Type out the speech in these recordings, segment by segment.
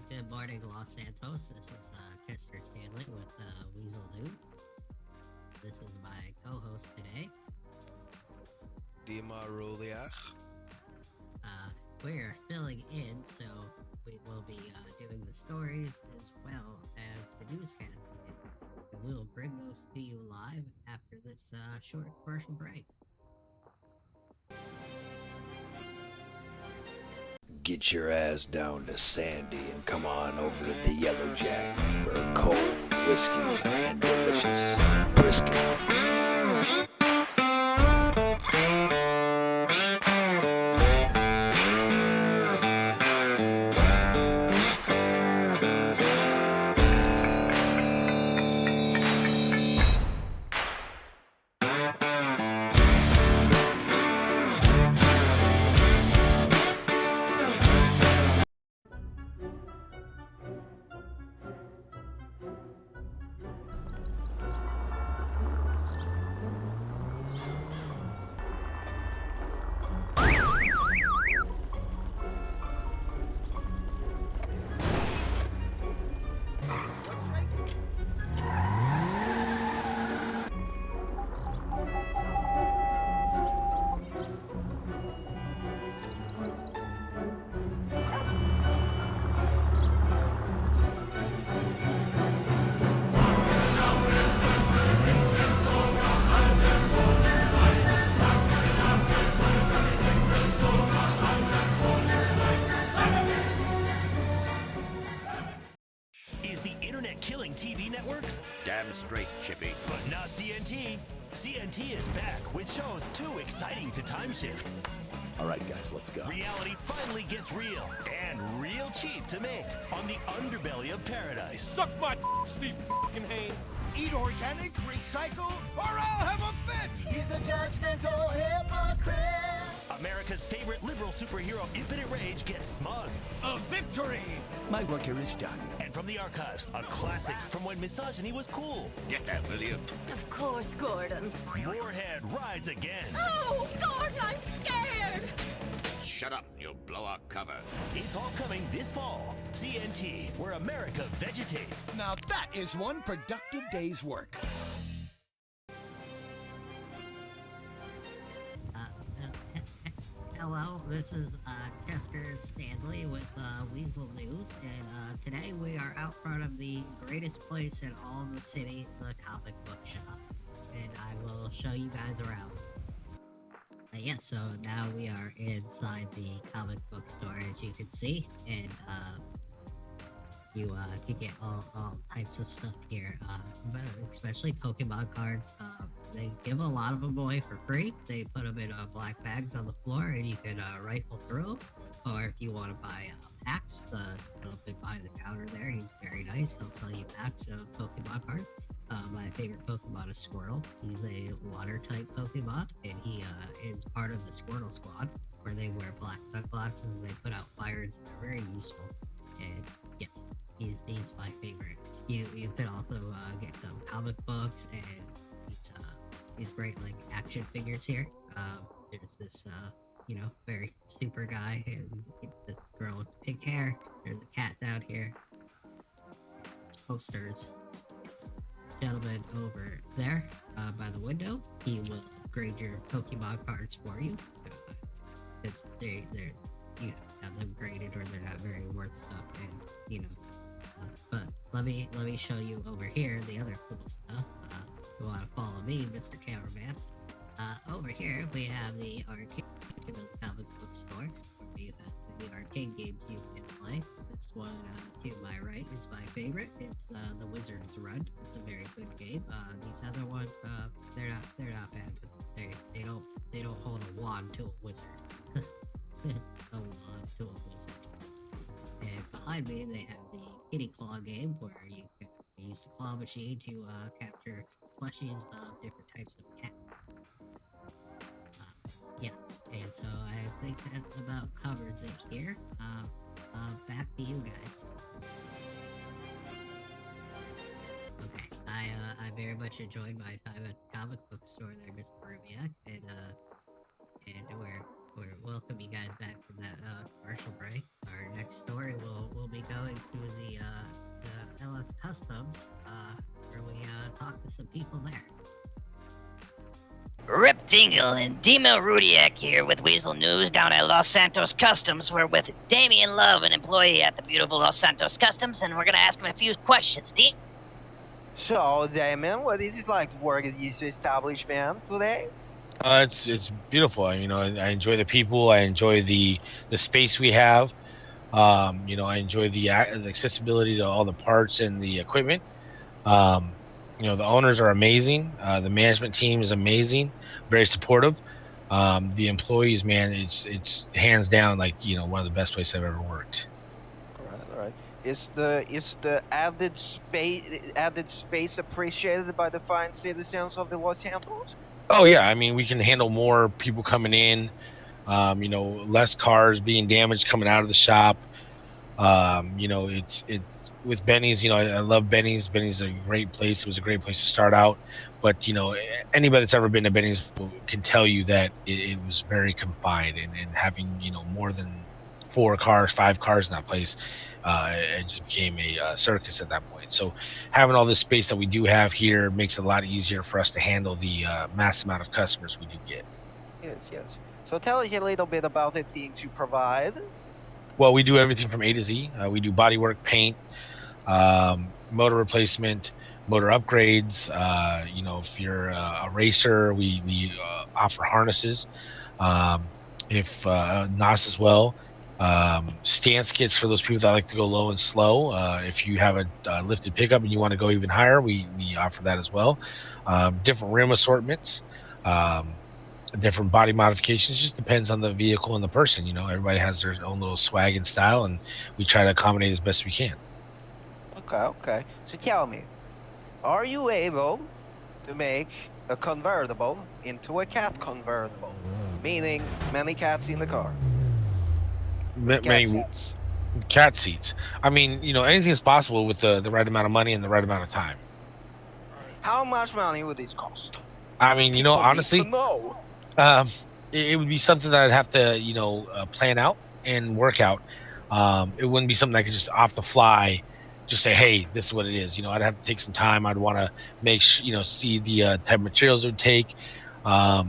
good morning, Los Santos. This is Chester Stanley with Weazel News. This is my co-host today. Dima Roliach. We're filling in, so we will be doing the stories as well as the newscast today. And we will bring those to you live after this short commercial break. Get your ass down to Sandy and come on over to the Yellow Jack for a cold whiskey and delicious brisket. Killing TV networks? Damn straight, Chippy. But not CNT. CNT is back with shows too exciting to time shift. All right, guys, let's go. Reality finally gets real and real cheap to make on the underbelly of paradise. Suck my Steve f***ing Haynes. Eat organic, recycle, or I'll have a fit! He's a judgmental hypocrite. America's favorite liberal superhero, Infinite Rage, gets smug. A victory! My work here is done. And from the archives, a classic from when misogyny was cool. Get out, will you? Of course, Gordon. Warhead rides again. Oh, Gordon, I'm scared! Shut up, you'll blow our cover. It's all coming this fall. CNT, where America vegetates. Now that is one productive day's work. Hello, this is Chester Stanley with Weazel News, and today we are out front of the greatest place in all of the city, the comic book shop, and I will show you guys around. So now we are inside the comic book store, as you can see, and you can get all types of stuff here, but especially Pokemon cards. They give a lot of them away for free. They put them in black bags on the floor, and you can rifle through them. Or if you want to buy packs, the gentleman behind the counter there, he's very nice. He'll sell you packs of Pokemon cards. My favorite Pokemon is Squirtle. He's a water-type Pokemon, and he is part of the Squirtle Squad, where they wear black sunglasses and they put out fires. They're very useful. And yes, he's my favorite. You can also get some comic books and these great like action figures here. There's this very super guy and this girl with pink hair. There's a cat down here. Posters. Gentleman over there by the window. He will grade your Pokemon cards for you. Because they're have them graded or they're not very worth stuff, and but let me show you over here the other cool stuff. You want to follow me, Mr. Cameraman. Over here we have the arcade comic book store, where we have the arcade games you can play. This one to my right is my favorite. It's the Wizard's Run. It's a very good game. These other ones, they're not bad, but they don't hold a wand to a wizard. A wand to a wizard. And behind me they have the Kitty Claw game, where you can use the claw machine to capture plushies of different types of cats. And so I think that about covers it here. Back to you guys. Okay, I very much enjoyed my time at the comic book store there, Mr. Rubiak, and welcome you guys back from that commercial break. Our next story will be going to the LS Customs, where we talk to some people there. Rip Dingle and Dima Rudiak here with Weazel News down at Los Santos Customs. We're with Damian Love, an employee at the beautiful Los Santos Customs, and we're going to ask him a few questions. So, Damon, what is it like to work at this establishment today? It's beautiful. I enjoy the people. I enjoy the space we have. I enjoy the accessibility to all the parts and the equipment. The owners are amazing. The management team is amazing, very supportive. The employees, man, it's hands down like one of the best places I've ever worked. All right. Is the added space appreciated by the fine citizens of the Los Santos? Oh yeah, I mean we can handle more people coming in. Less cars being damaged coming out of the shop. It's with Benny's. I love Benny's. Benny's a great place. It was a great place to start out. But anybody that's ever been to Benny's can tell you that it was very confined, and having more than 5 cars in that place, it just became a circus at that point. So having all this space that we do have here makes it a lot easier for us to handle the mass amount of customers we do get. Yes. So tell us a little bit about the things you provide. Well, we do everything from A to Z. We do bodywork, paint, motor replacement, motor upgrades. If you're a racer, we offer harnesses. If NOS as well. Stance kits for those people that like to go low and slow. If you have a lifted pickup and you want to go even higher, we offer that as well. Different rim assortments. Different body modifications. Just depends on the vehicle and the person. Everybody has their own little swag and style, and we try to accommodate as best we can. Okay. So tell me, are you able to make a convertible into a cat convertible? Meaning many cats in the car. Cat seats. I mean, anything is possible with the right amount of money and the right amount of time. How much money would this cost? I mean, honestly, no. It would be something that I'd have to, plan out and work out. It wouldn't be something I could just off the fly, just say, hey, this is what it is. I'd have to take some time. I'd want to make see the type of materials it would take. I'd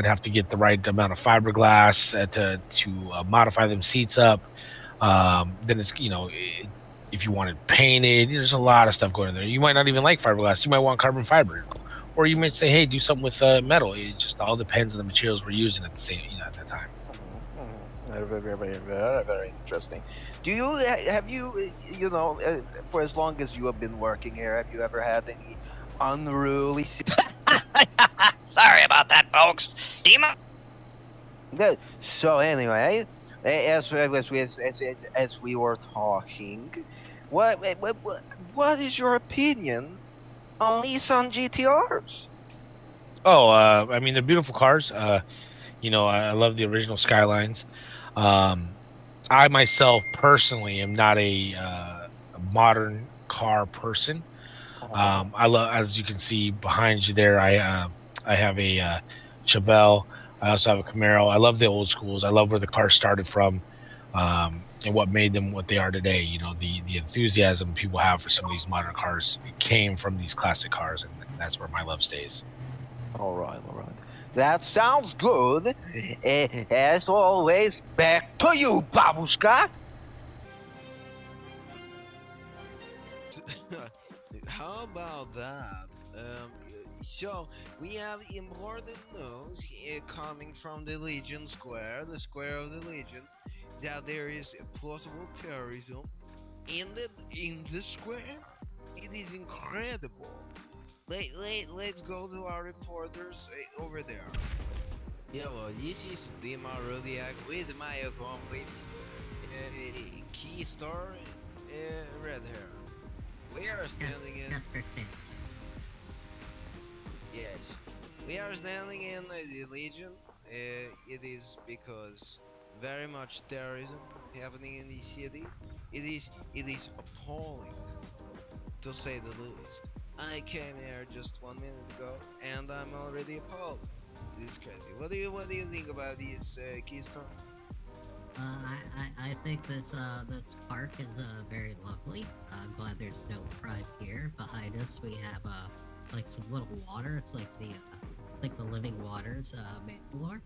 have to get the right amount of fiberglass to modify them seats up. Then it's, if you want it painted, there's a lot of stuff going in there. You might not even like fiberglass. You might want carbon fiber. Or you might say, hey, do something with metal. It just all depends on the materials we're using at the same, at that time. Very interesting. Do you have you for as long as you have been working here, have you ever had any unruly? Sorry about that, folks. Dima. Good. So anyway, as we were talking, what is your opinion on Nissan GTRs? Oh, I mean, they're beautiful cars. I love the original Skylines. I myself personally am not a modern car person. I love, as you can see behind you there, I have a Chevelle. I also have a Camaro. I love the old schools. I love where the cars started from, and what made them what they are today. The enthusiasm people have for some of these modern cars, it came from these classic cars, and that's where my love stays. All right. That sounds good. As always, back to you, Babushka. How about that? So we have important news coming from the Legion Square, the Square of the Legion, that there is a possible terrorism in the square. It is incredible. Let's go to our reporters over there. Hello, this is Dima Rudiak with my accomplice, Key Star, Red Hair. We are standing in. Yes, we are standing in the Legion. It is because very much terrorism happening in the city. It is appalling, to say the least. I came here just 1 minute ago, and I'm already appalled. this is crazy. What do you think about this, Keystone? I think this park is very lovely. I'm glad there's no crime here. Behind us, we have like some little water. It's like the living waters Mandalore.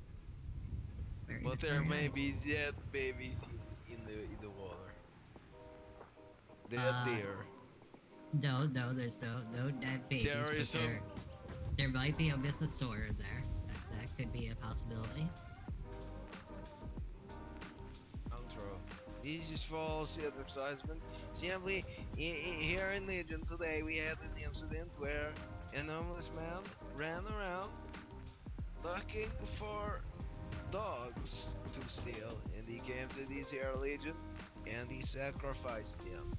But there may be dead babies in the water. Dead Uh, there. no, there's no dead babies, but Terrorism. there might be a mythosaur in there. That could be a possibility. Outro. This is false advertisement. Simply, here in Legion today we had an incident where an homeless man ran around looking for dogs to steal, and he came to this here Legion and he sacrificed them.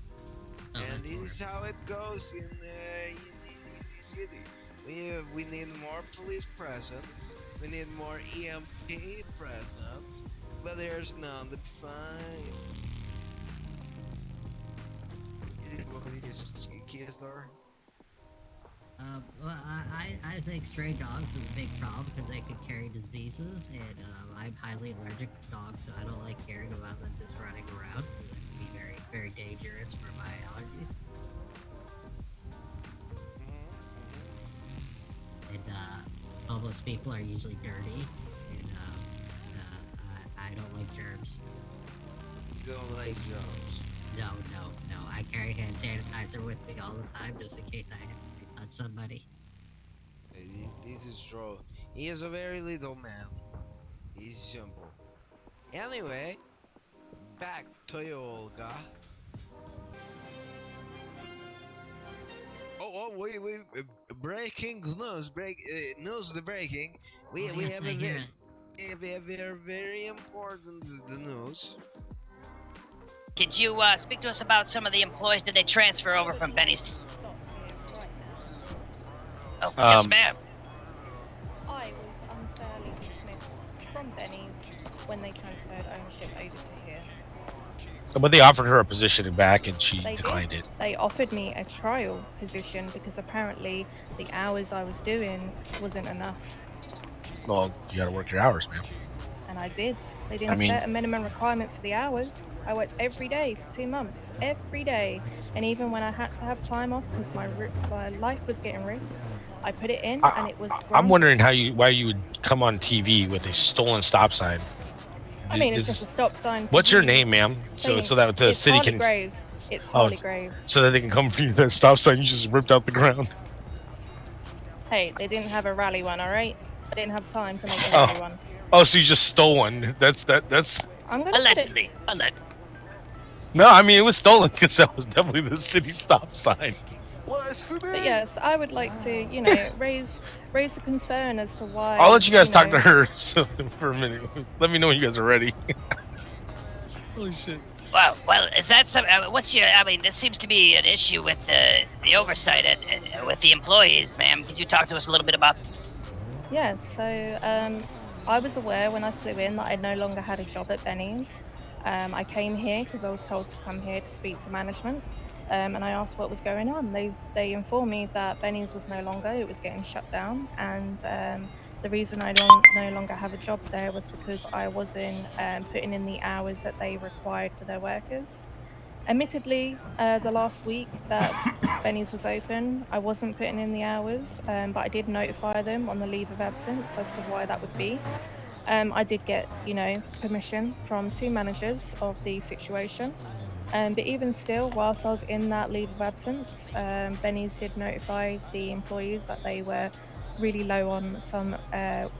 Oh, And that's this is how it goes in the city. We need more police presence. We need more EMT presence, but there's none to find. Is it what it is, Keystar? Well, I think stray dogs is a big problem because they could carry diseases, and I'm highly allergic to dogs, so I don't like hearing about them just running around. It can be very, very dangerous for my allergies. And homeless people are usually dirty, and I don't like germs. You don't like germs. No. I carry hand sanitizer with me all the time just in case I have to touch somebody. This is true. He is a very little man. He's simple. Anyway, back to you, Olga. Wait, breaking news, news the breaking. We yes, have I a hear very important the news. Could you speak to us about some of the employees? Did they transfer over from Benny's? Oh, yes, ma'am. I was unfairly dismissed from Benny's when they transferred ownership over to here. But they offered her a position back, and she They declined did. it. They offered me a trial position because apparently the hours I was doing wasn't enough. Well, you got to work your hours, man. And I did. They didn't set a minimum requirement for the hours. I worked every day for 2 months. Every day. And even when I had to have time off because my life was getting risked, I put it in and it was I'm granted. wondering why you would come on TV with a stolen stop sign. I mean, it's just a stop sign. What's your name, ma'am? So that the it's city Harley can. Graves. It's Harley Graves. So that they can come for you. That stop sign you just ripped out the ground. Hey, they didn't have a rally one, all right? I didn't have time to make a rally one. Oh, so you just stole one? That's. I'm gonna Allegedly. No, I mean it was stolen because that was definitely the city stop sign. But yes, I would like to, raise a concern as to why. I'll let you guys talk to her for a minute. Let me know when you guys are ready. Holy shit. Wow. Well, is that some? What's your? I mean, that seems to be an issue with the oversight with the employees, ma'am. Could you talk to us a little bit about? Yeah. So I was aware when I flew in that I no longer had a job at Benny's. I came here because I was told to come here to speak to management. And I asked what was going on. They informed me that Benny's was no longer, it was getting shut down, and the reason I no longer have a job there was because I wasn't putting in the hours that they required for their workers. Admittedly, the last week that Benny's was open, I wasn't putting in the hours, but I did notify them on the leave of absence as to why that would be. I did get, permission from 2 managers of the situation. But even still, whilst I was in that leave of absence, Benny's did notify the employees that they were really low on some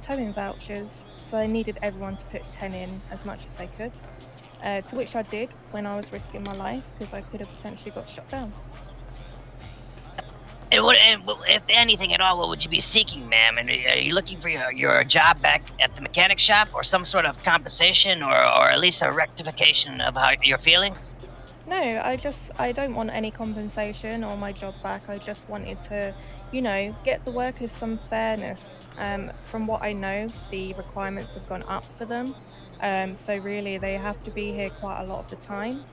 towing vouchers, so they needed everyone to put 10 in as much as they could, to which I did when I was risking my life because I could have potentially got shut down. And if anything at all, what would you be seeking, ma'am? And are you looking for your job back at the mechanic shop, or some sort of compensation, or at least a rectification of how you're feeling? No, I don't want any compensation or my job back. I just wanted to, get the workers some fairness. From what I know, the requirements have gone up for them. So really, they have to be here quite a lot of the time.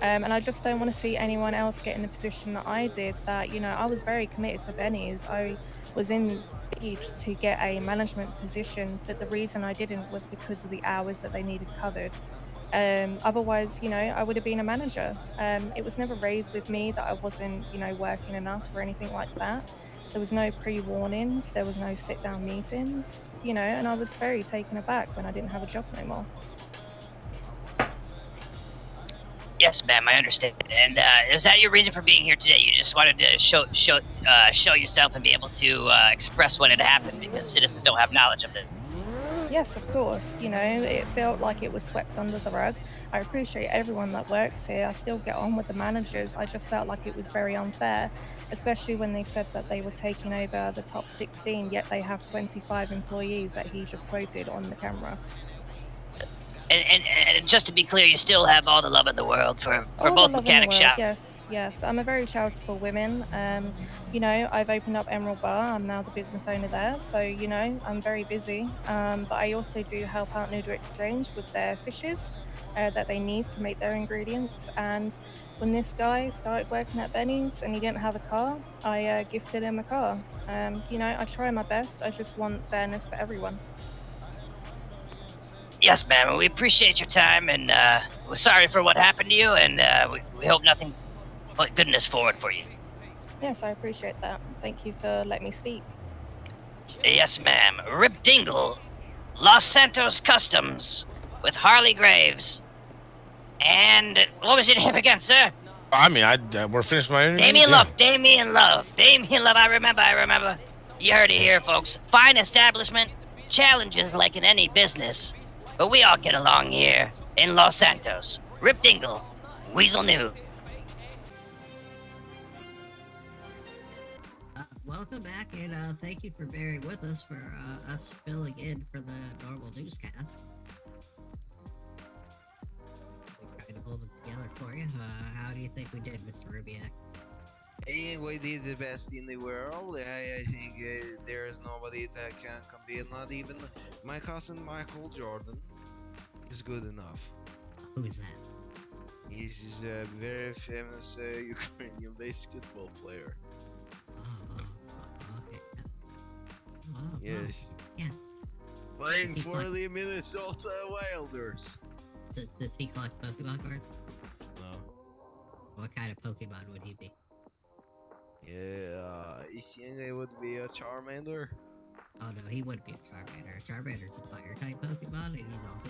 And I just don't want to see anyone else get in the position that I did. That, I was very committed to Benny's. I was in lucky to get a management position, but the reason I didn't was because of the hours that they needed covered. Otherwise, I would have been a manager. It was never raised with me that I wasn't, working enough or anything like that. There was no pre-warnings, there was no sit-down meetings, and I was very taken aback when I didn't have a job no more. Yes, ma'am, I understand. And is that your reason for being here today? You just wanted to show yourself and be able to express what had happened because citizens don't have knowledge of this. Yes, of course. It felt like it was swept under the rug. I appreciate everyone that works here. I still get on with the managers. I just felt like it was very unfair, especially when they said that they were taking over the top 16, yet they have 25 employees that he just quoted on the camera. And just to be clear, you still have all the love in the world for All the both love in the mechanic world, shop. yes. I'm a very charitable woman. I've opened up Emerald Bar. I'm now the business owner there. So, I'm very busy. But I also do help out Noodle Exchange with their fishes that they need to make their ingredients. And when this guy started working at Benny's and he didn't have a car, I gifted him a car. I try my best. I just want fairness for everyone. Yes, ma'am. We appreciate your time, and we're sorry for what happened to you, and we hope nothing but goodness forward for you. Yes, I appreciate that. Thank you for letting me speak. Yes, ma'am. Rip Dingle, Los Santos Customs, with Harley Graves. And what was your name again, sir? I mean, we're finished my interview. Damian Love. Damian Love. I remember. You heard it here, folks. Fine establishment, challenges like in any business. But we all get along here in Los Santos. Rip Dingle, Weazel New. Welcome back, and thank you for bearing with us for us filling in for the normal newscast. We're trying to hold it together for you. How do you think we did, Mr. Rubiak? We did the best in the world. I think there is nobody that can compete. Not even my cousin Michael Jordan is good enough. Who's that? He's a very famous Ukrainian basketball player. Okay. Yes. Yeah. Playing for the Minnesota Wilders. Does he collect Pokemon cards? No. What kind of Pokemon would he be? Yeah, you think it would be a Charmander? Oh no, he wouldn't be a Charmander. A Charmander's a fire type Pokemon, and he's also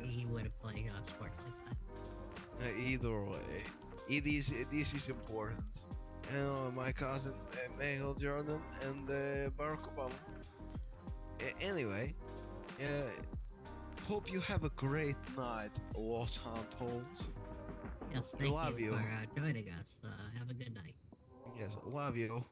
he would have played sports like that. Either way, this is important. And my cousin Michael Jordan and Barack Obama. Anyway, hope you have a great night, Los Santos. Yes, thank you for joining us. Have a good night. Yes, love you.